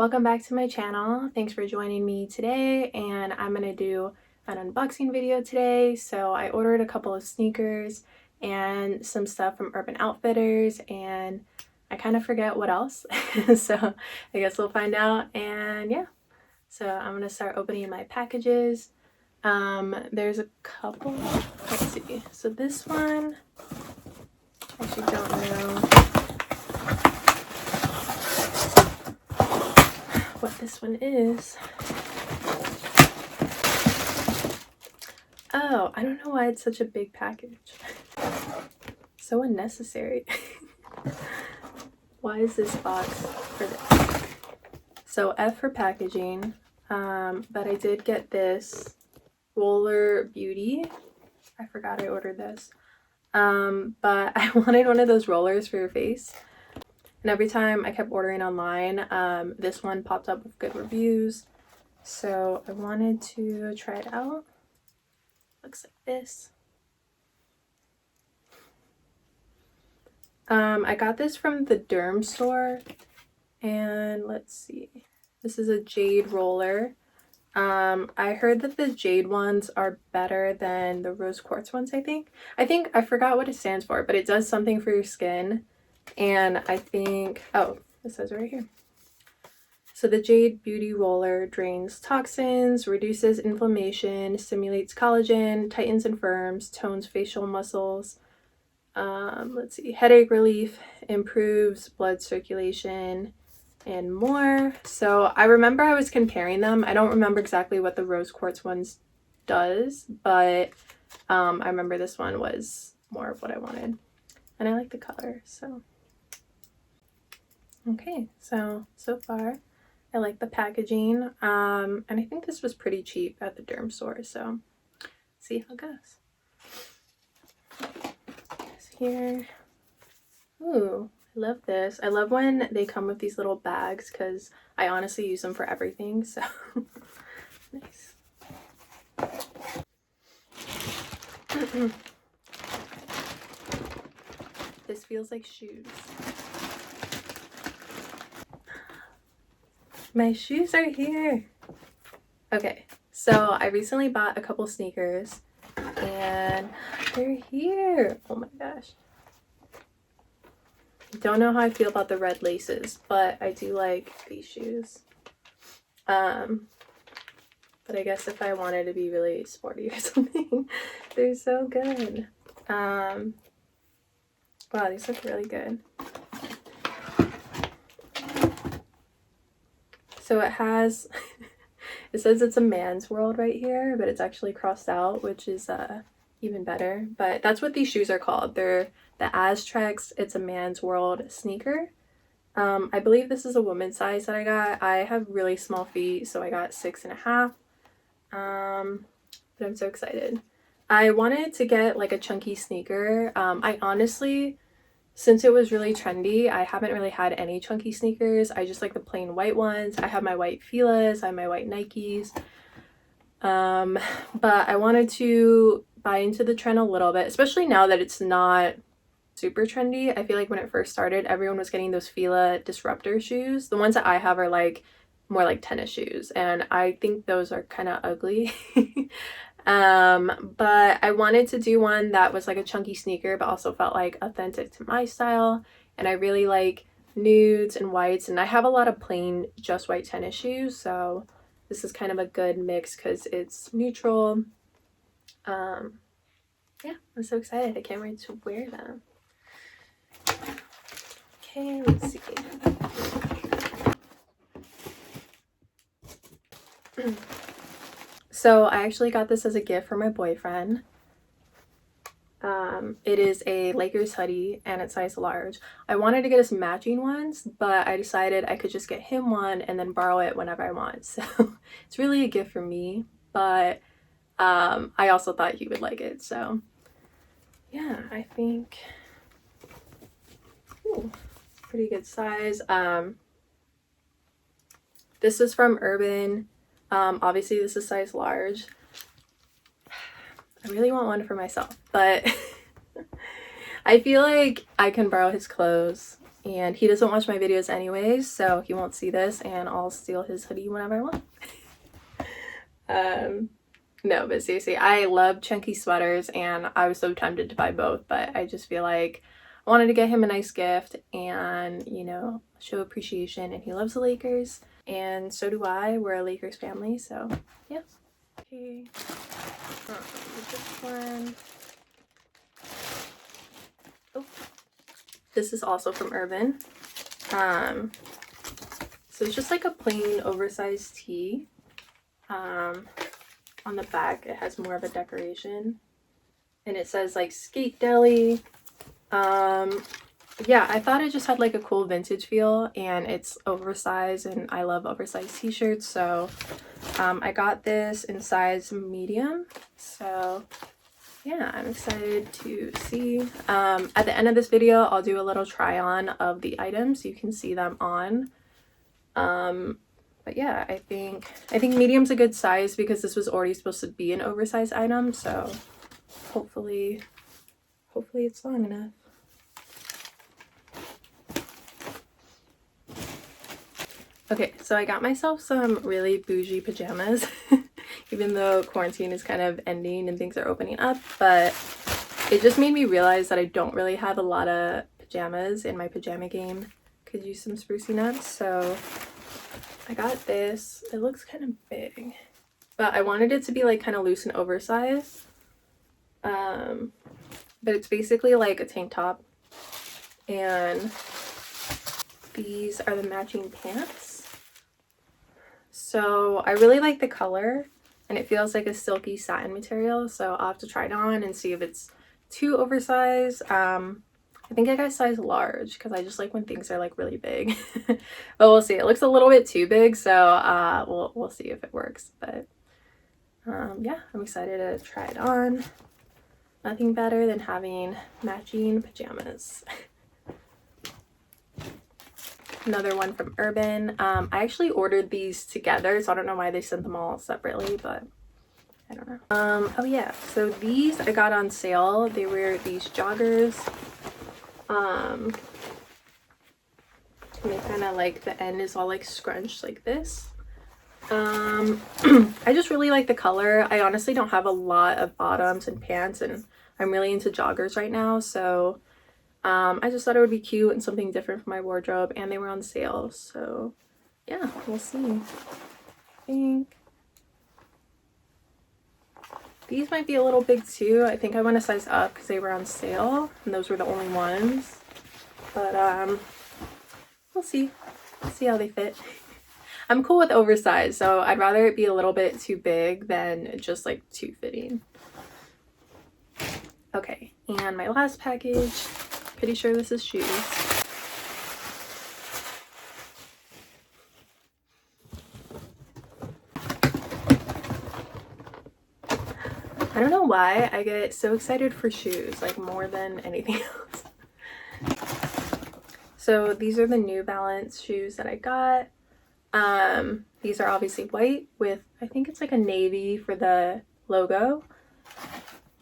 Welcome back to my channel. Thanks for joining me today, and I'm gonna do an unboxing video today. So I ordered a couple of sneakers and some stuff from Urban Outfitters, and I kind of forget what else. So I guess we'll find out. And yeah, so I'm gonna start opening my packages. There's a couple. Let's see. So this one, I actually don't know what this one is. Oh, I don't know why it's such a big package. So unnecessary. Why is this box for this? So F for packaging, but I did get this Roller Beauty. I forgot I ordered this. But I wanted one of those rollers for your face. And every time I kept ordering online, this one popped up with good reviews. So I wanted to try it out. Looks like this. I got this from the Derm store. And let's see. This is a Jade Roller. I heard that the Jade ones are better than the rose quartz ones, I think. I forgot what it stands for, but it does something for your skin. And I think, oh, it says right here. So the Jade Beauty Roller drains toxins, reduces inflammation, stimulates collagen, tightens and firms, tones facial muscles. Let's see, headache relief, improves blood circulation, and more. So I remember I was comparing them. I don't remember exactly what the rose quartz ones does, but I remember this one was more of what I wanted. And I like the color, so. Okay, so far I like the packaging. And I think this was pretty cheap at the Derm store, so see how it goes. Here. Ooh, I love this. I love when they come with these little bags because I honestly use them for everything, so nice. This feels like shoes. My shoes are here. Okay, so I recently bought a couple sneakers and they're here. Oh my gosh. Don't know how I feel about the red laces, but I do like these shoes. But I guess if I wanted to be really sporty or something, they're so good. Wow, these look really good. So it has, it says it's a man's world right here, but it's actually crossed out, which is even better. But that's what these shoes are called. They're the Aztreks. It's a man's world sneaker. I believe this is a woman's size that I got. I have really small feet, so I got 6.5. But I'm so excited. I wanted to get like a chunky sneaker. I honestly, since it was really trendy, I haven't really had any chunky sneakers. I just like the plain white ones. I have my white Fila's, I have my white Nikes. But I wanted to buy into the trend a little bit, especially now that it's not super trendy. I feel like when it first started, everyone was getting those Fila Disruptor shoes. The ones that I have are like more like tennis shoes, and I think those are kind of ugly. But I wanted to do one that was like a chunky sneaker but also felt like authentic to my style, and I really like nudes and whites, and I have a lot of plain just white tennis shoes, so this is kind of a good mix because it's neutral. Yeah, I'm so excited. I can't wait to wear them. Okay, let's see. So I actually got this as a gift for my boyfriend. It is a Lakers hoodie and it's size large. I wanted to get us matching ones, but I decided I could just get him one and then borrow it whenever I want. So it's really a gift for me, but I also thought he would like it. So yeah, I think pretty good size. This is from Urban. Obviously this is size large. I really want one for myself, but I feel like I can borrow his clothes and he doesn't watch my videos anyways, so he won't see this, and I'll steal his hoodie whenever I want. No, but seriously, I love chunky sweaters, and I was so tempted to buy both, but I just feel like I wanted to get him a nice gift and, you know, show appreciation, and he loves the Lakers, and so do I. We're a Lakers family, so yeah. Okay, this one. Oh, this is also from Urban. So it's just like a plain oversized tee. On the back it has more of a decoration, and it says like skate deli. Yeah, I thought it just had like a cool vintage feel, and it's oversized, and I love oversized t-shirts, so I got this in size medium. So yeah, I'm excited to see. At the end of this video I'll do a little try on of the items so you can see them on. But yeah, I think medium's a good size because this was already supposed to be an oversized item, so hopefully it's long enough. Okay, so I got myself some really bougie pajamas, even though quarantine is kind of ending and things are opening up, but it just made me realize that I don't really have a lot of pajamas in my pajama game. Could use some sprucing up, so I got this. It looks kind of big, but I wanted it to be like kind of loose and oversized. But it's basically like a tank top, and these are the matching pants. So I really like the color, and it feels like a silky satin material, so I'll have to try it on and see if it's too oversized. I think I got a size large because I just like when things are like really big. But we'll see. It looks a little bit too big, so we'll see if it works. But yeah, I'm excited to try it on. Nothing better than having matching pajamas. Another one from Urban. I actually ordered these together, so I don't know why they sent them all separately, but I don't know. Oh yeah, so these I got on sale. They were these joggers. And they kind of like, the end is all like scrunched like this. I just really like the color. I honestly don't have a lot of bottoms and pants, and I'm really into joggers right now, so I just thought it would be cute and something different for my wardrobe, and they were on sale, so yeah, we'll see. I think these might be a little big too. I think I went a size up because they were on sale and those were the only ones, but we'll see how they fit. I'm cool with oversized, so I'd rather it be a little bit too big than just like too fitting. Okay, and my last package, pretty sure this is shoes. I don't know why I get so excited for shoes, like more than anything else. So these are the New Balance shoes that I got. These are obviously white with, I think it's like a navy for the logo.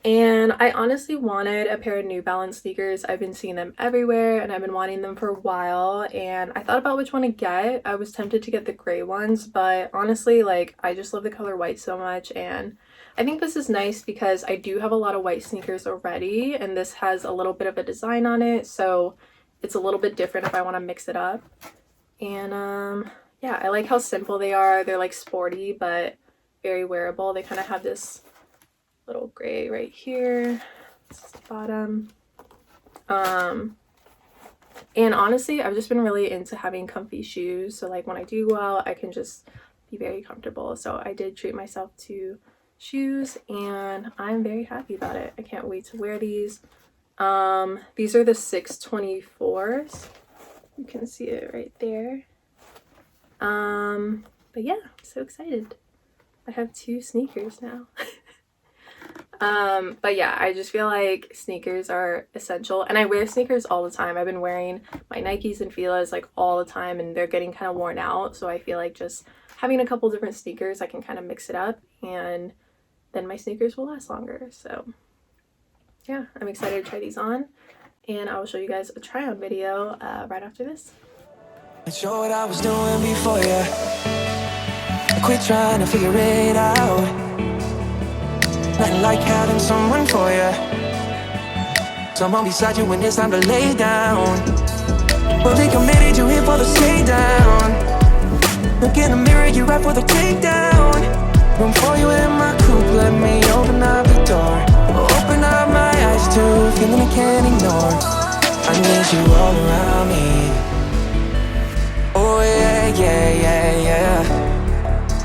And I honestly wanted a pair of New Balance sneakers. I've been seeing them everywhere and I've been wanting them for a while, and I thought about which one to get. I was tempted to get the gray ones, but honestly, like, I just love the color white so much, and I think this is nice because I do have a lot of white sneakers already, and this has a little bit of a design on it, so it's a little bit different if I want to mix it up. And yeah, I like how simple they are. They're like sporty but very wearable. They kind of have this little gray right here. This is the bottom. And honestly, I've just been really into having comfy shoes, so like when I do go out I can just be very comfortable. So I did treat myself to shoes, and I'm very happy about it. I can't wait to wear these. These are the 624s. You can see it right there. But yeah, I'm so excited. I have 2 sneakers now. But yeah, I just feel like sneakers are essential, and I wear sneakers all the time. I've been wearing my Nikes and Fila's like all the time, and they're getting kind of worn out, so I feel like just having a couple different sneakers, I can kind of mix it up, and then my sneakers will last longer. So yeah, I'm excited to try these on. and I will show you guys a try on video right after this. Not sure what I was doing before ya. I quit trying to figure it out. Nothing like having someone for ya. Someone beside you when it's time to lay down. Fully committed, you here for the stay down. Look in the mirror, you right for the takedown. Room for you in my coupe, let me open up the door. Open up my eyes to a feeling I can't ignore. I need you all around me. Oh yeah, yeah, yeah, yeah.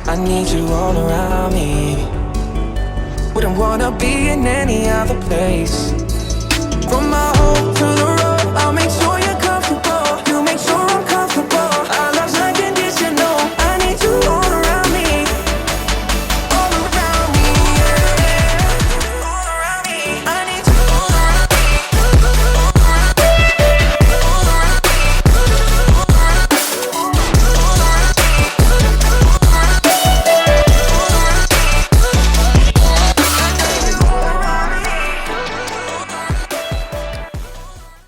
I need you all around me. Wouldn't wanna be in any other place. From my home to the road, I'll make sure